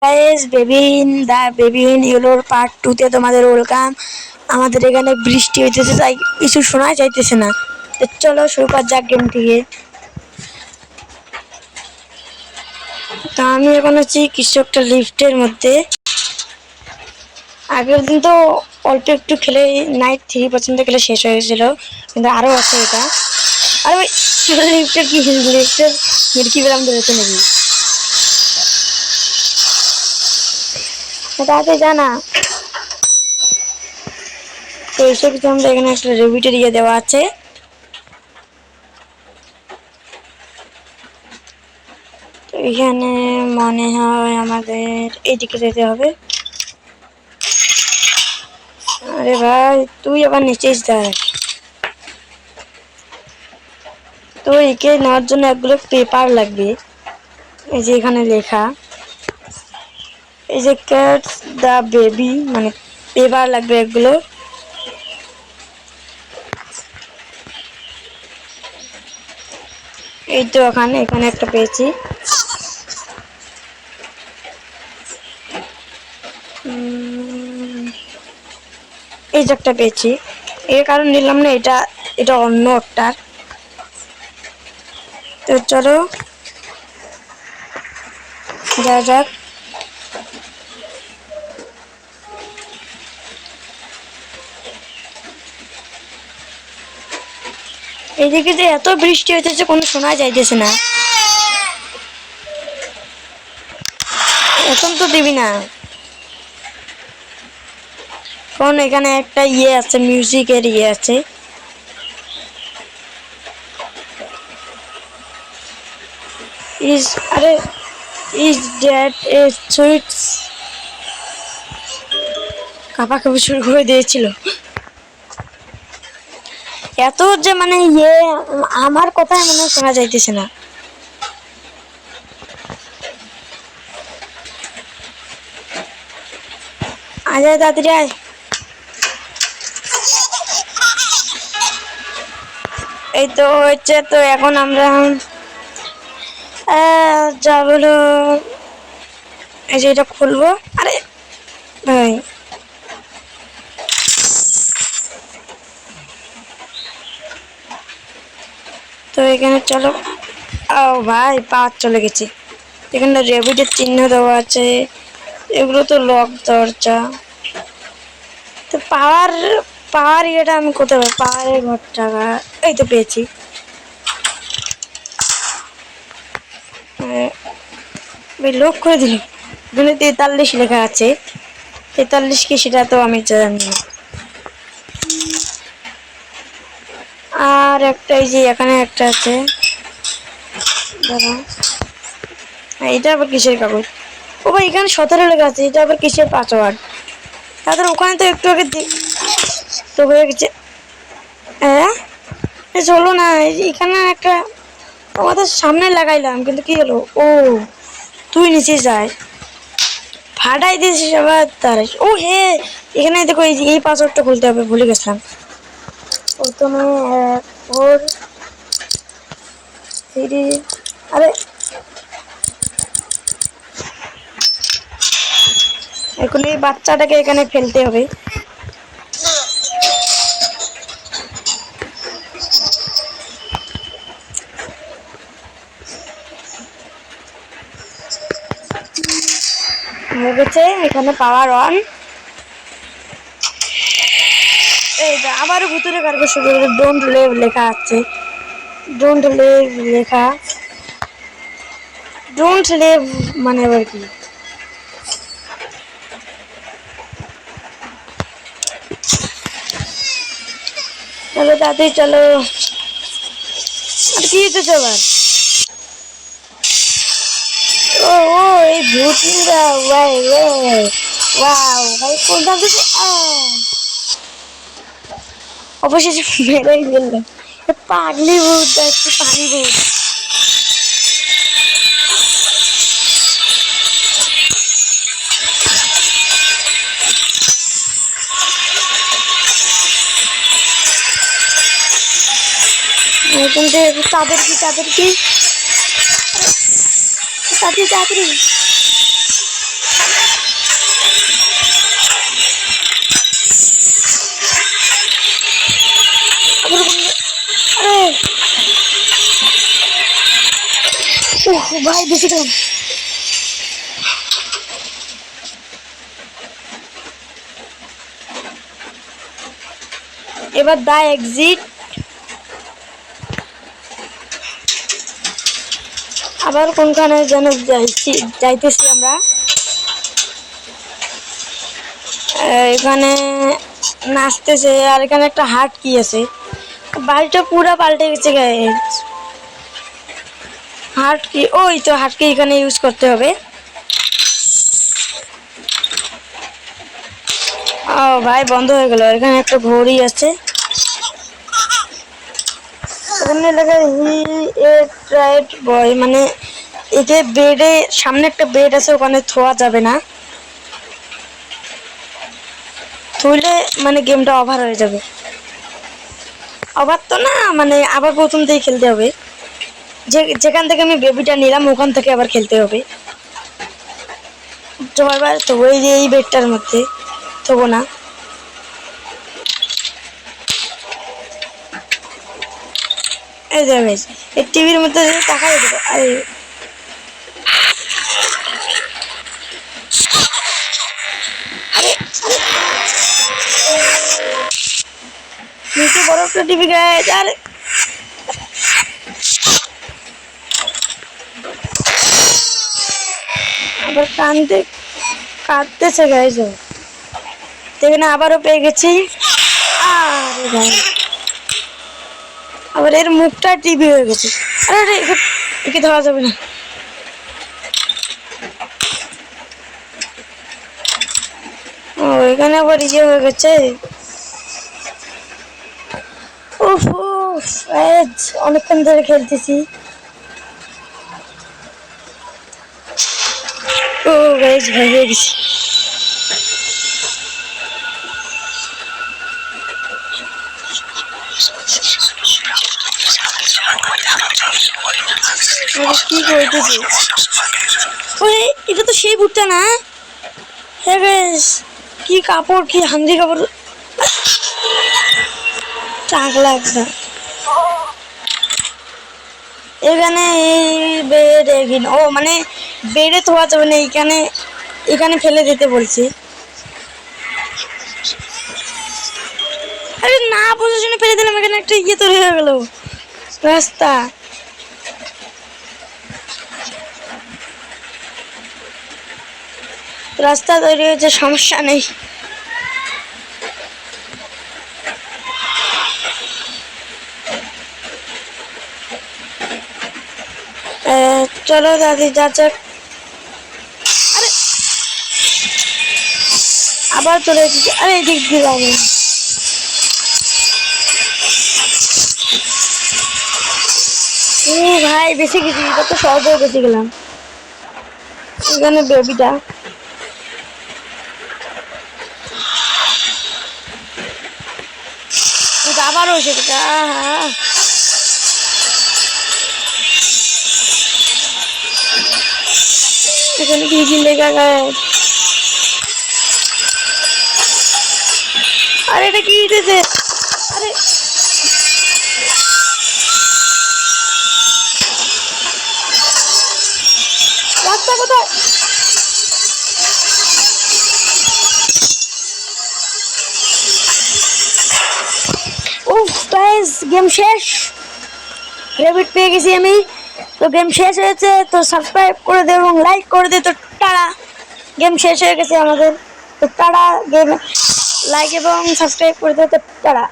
Guys, baby in ইয়েলোর part 2 তে তোমাদের welcome. আমাদের এখানে বৃষ্টি হইতেছে, তাই কিছু শোনা যাইতেছে না। তো চলো শুরু করা যাক গেম থেকে। তো আমি এখন আছি কিছু একটা লিফটের মধ্যে। আগের দিন তো অল্প একটু খেলে নাইট 3% খেলে শেষ হয়ে গেছিল, কিন্তু আরো আছে এটা। আরে ভাই, লিফটের খিড়কি বেরাম ধরেছে নাকি? তাতে জানা তো এসে কিছু আমরা এখানে একটা রেভিটের ইয়ে দেওয়া আছে। তো এখানে মনে হয় আমাদের এইদিকে যেতে হবে। আরে ভাই, তুই আবার নিচেই দেখ। তো একে নেওয়ার জন্য একগুলো পেপার লাগবে। এই যে এখানে লেখা, এই যে ক্যাটস দ্য বেবি, মানে পেপার লাগবে এগুলো। এই তো এখানে একটা পেয়েছি। এই যে একটা পেয়েছি, এর কারণ নিলাম না, এটা এটা অন্য একটা। তো চলো যা যাক। এইদিকে যে এত বৃষ্টি হইতেছে, কোনো শোনা যাইতেছে না। এখন তো দিবি না, কারণ এখানে একটা ইয়ে আছে, মিউজিকের ইয়ে আছে। আরে ইজ দ্যাট এ সুইটস? কাঁপাকাঁপি শুরু করে দিয়েছিল। এত যে মানে ইয়ে, আমার কথাই মনে শোনা যাইতেছে না। আরে তাড়াতাড়ি আয়। এই তো হচ্ছে, তো এখন আমরা যা বলো, এই যে এটা খুলবো। আরে ভাই, তো এখানে চলো। ও ভাই, পাওয়ার চলে গেছে। এখানে রেবিটের চিহ্ন দেওয়া আছে, এগুলো তো লক দরজা। তো পাওয়ার পাওয়ার ইয়েটা আমি কোথায় পাবো? পাওয়ারের ঘরটা এই তো পেয়েছি। লক করে দিল। এখানে 43 লেখা আছে, 43 কি সেটা তো আমি জানি না। আর একটা এই যে এখানে একটা আছে, দাঁড়া, এটা আবার কিসের কাগজ? ও ভাই, এখানে 17 লেখা আছে, এটা আবার কিসের পাসওয়ার্ড? তাদের ওখানে তো একটু আগে তো হয়ে গেছে। হ্যাঁ, চলো না, এখানে একটা আমাদের সামনে লাগাইলাম, কিন্তু কি হলো? ও, তুই নিচে যায় ফাটাই দিয়েছিস আবার তার। ও হে, এখানে দেখো, এই পাসওয়ার্ডটা খুলতে হবে, ভুলে গেছিলাম। প্রথমে 1 4 3। আরে এখন এই বাচ্চাটাকে এখানে ফেলতে হবে। হয়ে গেছে, এখানে পাওয়ার অন। এইটা আবারও ভিতরে কারবে শুরু করে, ডোন্ট লিভ লেখা আছে। ডোন্ট লিভ লেখা, ডোন্ট লিভ মানে আবার কি? চলো তাড়াতাড়ি চলো। আর কি হইতেছে আবার? ও ও, এই ভূতরা, ওয়াই ওয়াই, ওয়াও ভাই, কোনটা দিছে? অবশেষে বেরোই গেল। পাগলি ভূত, একটু পানি ভূত। এখন যে তাদের কি তাড়াতাড়ি তাড়াতাড়ি। ভাই বেশি গেলাম। এবার দা এক্সিট। আবার কোনখানে যেন যাইতেছি আমরা। এখানে নাচতেছে আর এখানে একটা হাট কি আছে। বাড়িটা পুরা পাল্টে গেছে গাইস। হাট কি, ওই তো হাট কি এখানে ইউজ করতে হবে। ও ভাই বন্ধ হয়ে গেল। এখানে একটা ঘড়ি আছে, এখানে লেখা হি এট রাইট বয়, মানে একে বেডে সামনে একটা বেড আছে, ওখানে থোয়া যাবে না, থুইলে মানে গেমটা ওভার হয়ে যাবে। ওভার তো না, মানে আবার প্রথম থেকে খেলতে হবে। যেখান থেকে আমি বেবিটা নিলাম ওখান থেকে আবার খেলতে হবে। তো এবার তো ওই যে এই বেডটার মধ্যে থবো না। এই যে এই টিভির মধ্যে টাকা দেবো। আরে নিচে বড় একটা টিভি গায়ে। আর আবার কাঁদতেছে গাইজ। দেখে আবারও পেয়ে গেছি। আরে ভাই আবার এর মুখটা টিভি হয়ে গেছে। আরে একে ধরা যাবে না। ও এখানে আবার ইয়ে হয়ে গেছে। উফ উফ, অনেকক্ষণ ধরে খেলতেছি। ও গাইজ ভয় হয়ে গেছি। কি করতেছি? ওরে এটা তো সেই ভুট্টা না? হ্যাঁ গাইজ, কি কাপড়, কি হাঙ্গি কাপড়, টাকলা একটা। এখানে এই বেড এখানে, ও মানে বেডে থোয়া যাবে না, এখানে ফেলে দিতে বলছি। আরে না পজিশনে ফেলে দিলাম, এখানে একটা ইয়ে তৈরি হয়ে গেল, রাস্তা। রাস্তা তৈরি হয়েছে, সমস্যা নেই। চলো দাদি যা যাক। আরে আবার চলে এসেছি। আরে এদিক দিয়ে যাবে। ও ভাই বেশি কিছু, এটা তো সহজে বেশি গেলাম। এখানে বেবিটা আবারও এসেছে। এখানে কি কি লেখা গায়ে। আরে এটা কি দিতেছে? আরে রাস্তা কোথায়? উফ গাইস, গেম শেষ। রেবিট পেয়ে গেছি আমি। তো গেম শেষ হয়েছে, তো সাবস্ক্রাইব করে দে এবং লাইক করে দে। তো টাটা, গেম শেষ হয়ে গেছে আমাদের। তো টাটা, গেম লাইক এবং সাবস্ক্রাইব করে দে। তো টাটা।